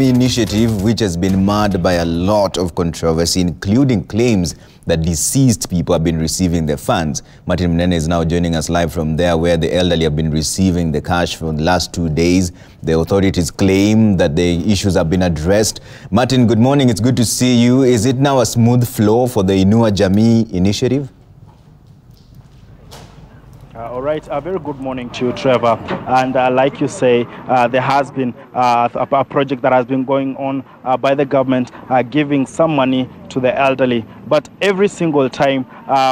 Initiative which has been marred by a lot of controversy, including claims that deceased people have been receiving their funds. Martin Mnene is now joining us live from there, where the elderly have been receiving the cash for the last 2 days. The authorities claim that the issues have been addressed. Martin, good morning. It's good to see you. Is it now a smooth flow for the Inua Jamii initiative? All right, a very good morning to you, Trevor. And like you say, there has been a project that has been going on by the government, giving some money to the elderly. But every single time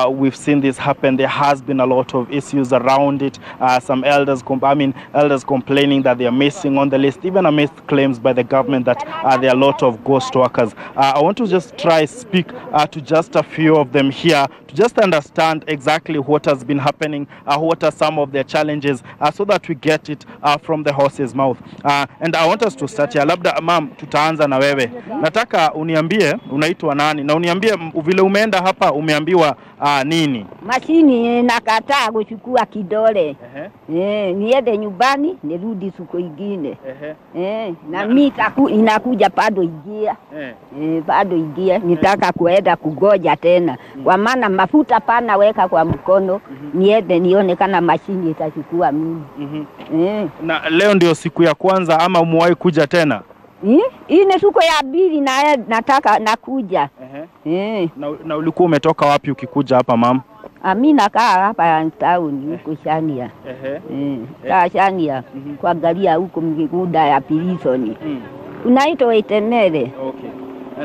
we've seen this happen, there has been a lot of issues around it. Some elders complaining that they are missing on the list, even amidst claims by the government that there are a lot of ghost workers. I want to just try speak to just a few of them here to just understand exactly what has been happening, what are some of their challenges, so that we get it from the horse's mouth. And I want us to start here. Labda ma'am, tutaanza na wewe. Nataka uniambie unaitwa nani na uniambie vile umeenda hapa umeambiwa nini? Mashini nakataa kuchukua kidole. Niende nyumbani nirudi siku ingine. Na mimi inakuja bado ingia. Bado ingia, nitaka kuenda kugoja tena. Kwa maana mafuta pana weka kwa mkono, niende nione kana mashini itachukua mimi. Na leo ndio siku ya kwanza ama umewahi kuja tena? Hii ni siku ya pili na nataka nakuja. Na ulikuwa umetoka wapi ukikuja hapa mama? Mimi nakaa hapa town huko Shania. Shania kuangalia huko mgiguda ya Pilisoni. Unaitwa Itemere. Okay.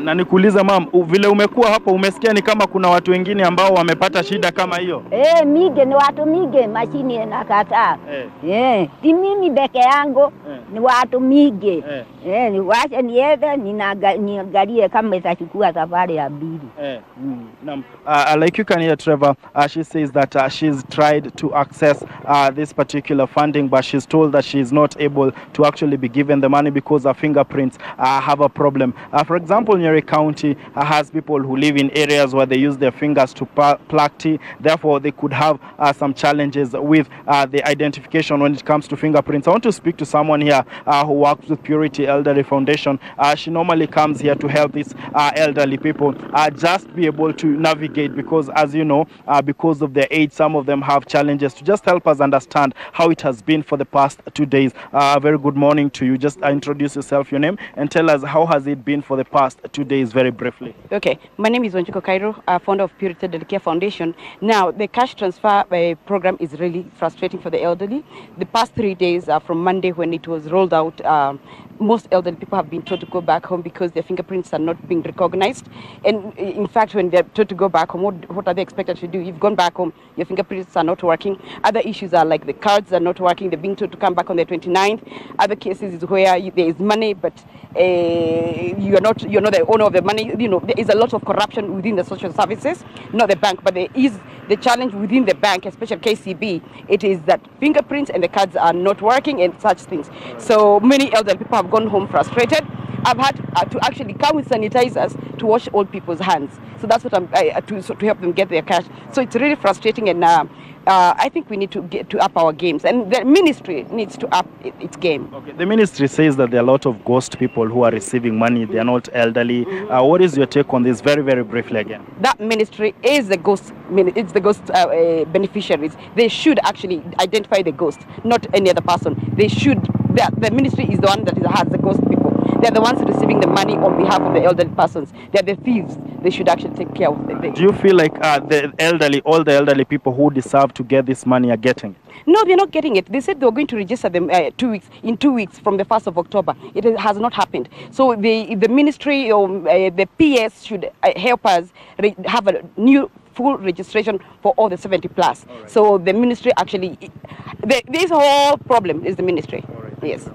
Na nikuuliza mama, vile umekuwa hapa umesikia ni kama kuna watu wengine ambao wamepata shida kama hiyo? Mige ni watu mige mashini nakataa. Si mimi peke yangu, ni watu mige. Ni wacha niende niangalie kama itachukua safari ya pili. Like you can hear Trevor, she says that she's tried to access this particular funding, but she's told that she's not able to actually be given the money because her fingerprints have a problem. For example, Nyeri County has people who live in areas where they use their fingers to pluck tea. Therefore, they could have some challenges with the identification when it comes to fingerprints. I want to speak to someone here who works with Purity Elderly Foundation. She normally comes here to help these elderly people just be able to navigate, because as you know, because of their age, some of them have challenges. To just help us understand how it has been for the past 2 days. Very good morning to you. Just introduce yourself, your name, and tell us how has it been for the past 2 days, very briefly. Okay, my name is Wanjiko Cairo, founder of Purity Elderly Care Foundation. Now, the cash transfer program is really frustrating for the elderly. The past 3 days, from Monday when it was rolled out, most elderly people have been told to go back home because their fingerprints are not being recognized. And in fact, when they're told to go back home, what are they expected to do? You've gone back home, your fingerprints are not working. Other issues are like the cards are not working. They're being told to come back on the 29th. Other cases is where there is money, but you're not the owner of the money. You know, there is a lot of corruption within the social services, not the bank, but there is the challenge within the bank, especially KCB. It is that fingerprints and the cards are not working and such things. So many elderly people have gone home frustrated. I've had to actually come with sanitizers to wash old people's hands. So that's what I'm to help them get their cash. So it's really frustrating, and I think we need to get to up our games, and the ministry needs to up its game. Okay. The ministry says that there are a lot of ghost people who are receiving money. They are not elderly. What is your take on this? Very, very briefly again. That ministry is the ghost. It's the ghost beneficiaries. They should actually identify the ghost, not any other person. They should. The ministry is the one that has the ghost people. They're the ones receiving the money on behalf of the elderly persons. They're the thieves. They should actually take care of them. Do you feel like all the elderly people who deserve to get this money are getting it? No, they're not getting it. They said they were going to register them in 2 weeks from the 1st of October. It has not happened. So the ministry or the PS should help us have a new full registration for all the 70+. Right. So the ministry actually, this whole problem is the ministry. Yes.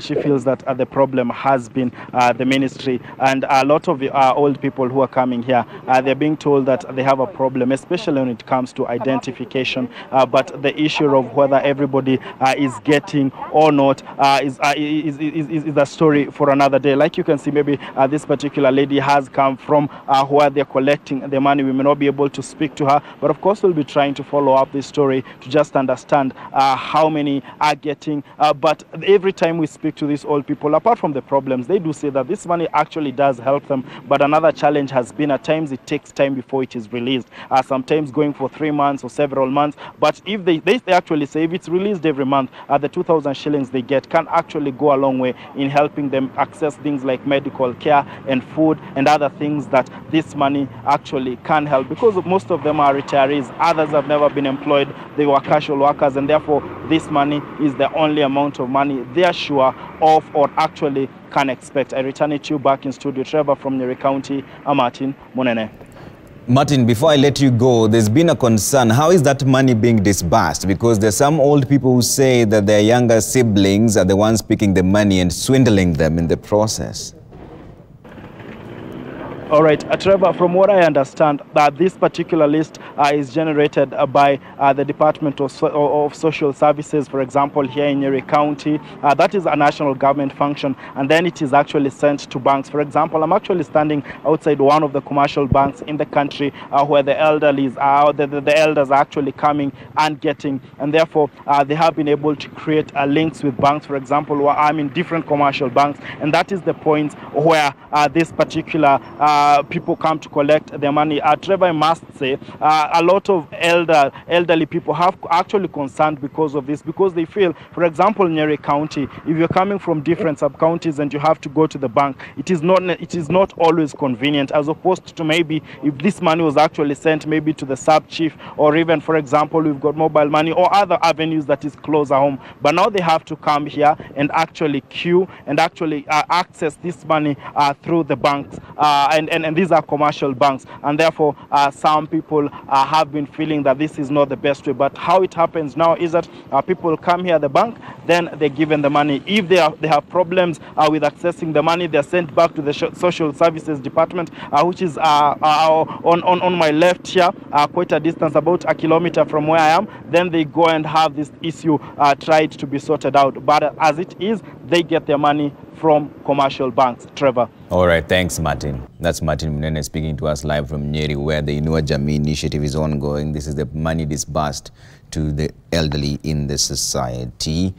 She feels that the problem has been the ministry, and a lot of the old people who are coming here, they're being told that they have a problem, especially when it comes to identification. But the issue of whether everybody is getting or not is a story for another day. Like you can see, maybe this particular lady has come from where they're collecting the money. We may not be able to speak to her, but of course we'll be trying to follow up this story to just understand how many are getting. But every time we speak to these old people, apart from the problems, they do say that this money actually does help them. But another challenge has been at times it takes time before it is released. Sometimes going for 3 months or several months. But if they actually say if it's released every month, the 2,000 shillings they get can actually go a long way in helping them access things like medical care and food and other things that this money actually can help. Because most of them are retirees, others have never been employed, they were casual workers, and therefore this money is the only amount of money they are sure of or actually can expect. I return it to you back in studio. Trevor from Nyeri County, Martin Munene. Martin, before I let you go, there's been a concern. How is that money being disbursed? Because there's some old people who say that their younger siblings are the ones picking the money and swindling them in the process. All right, Trevor, from what I understand, this particular list is generated by the Department of Social Services, for example, here in Nyeri County. That is a national government function, and then it is actually sent to banks. For example, I'm actually standing outside one of the commercial banks in the country where the elderly are, the elders are actually coming and getting, and therefore they have been able to create links with banks. For example, I'm in different commercial banks, and that is the point where this particular people come to collect their money. Trevor, I must say, a lot of elderly people have actually concerned because of this, because they feel, for example, in Nyeri County, if you're coming from different sub-counties and you have to go to the bank, it is not always convenient, as opposed to maybe if this money was actually sent maybe to the sub-chief, or even, for example, we've got mobile money or other avenues that is closer home. But now they have to come here and actually queue and actually access this money through the banks, and these are commercial banks, and therefore some people have been feeling that this is not the best way. But how it happens now is that people come here at the bank, then they're given the money. If they have problems with accessing the money, they're sent back to the social services department, which is on my left here, quite a distance, about a kilometer from where I am. Then they go and have this issue tried to be sorted out. But as it is, they get their money from commercial banks. Trevor. All right, thanks, Martin. That's Martin Munene speaking to us live from Nyeri, where the Inua Jamii initiative is ongoing. This is the money disbursed to the elderly in the society.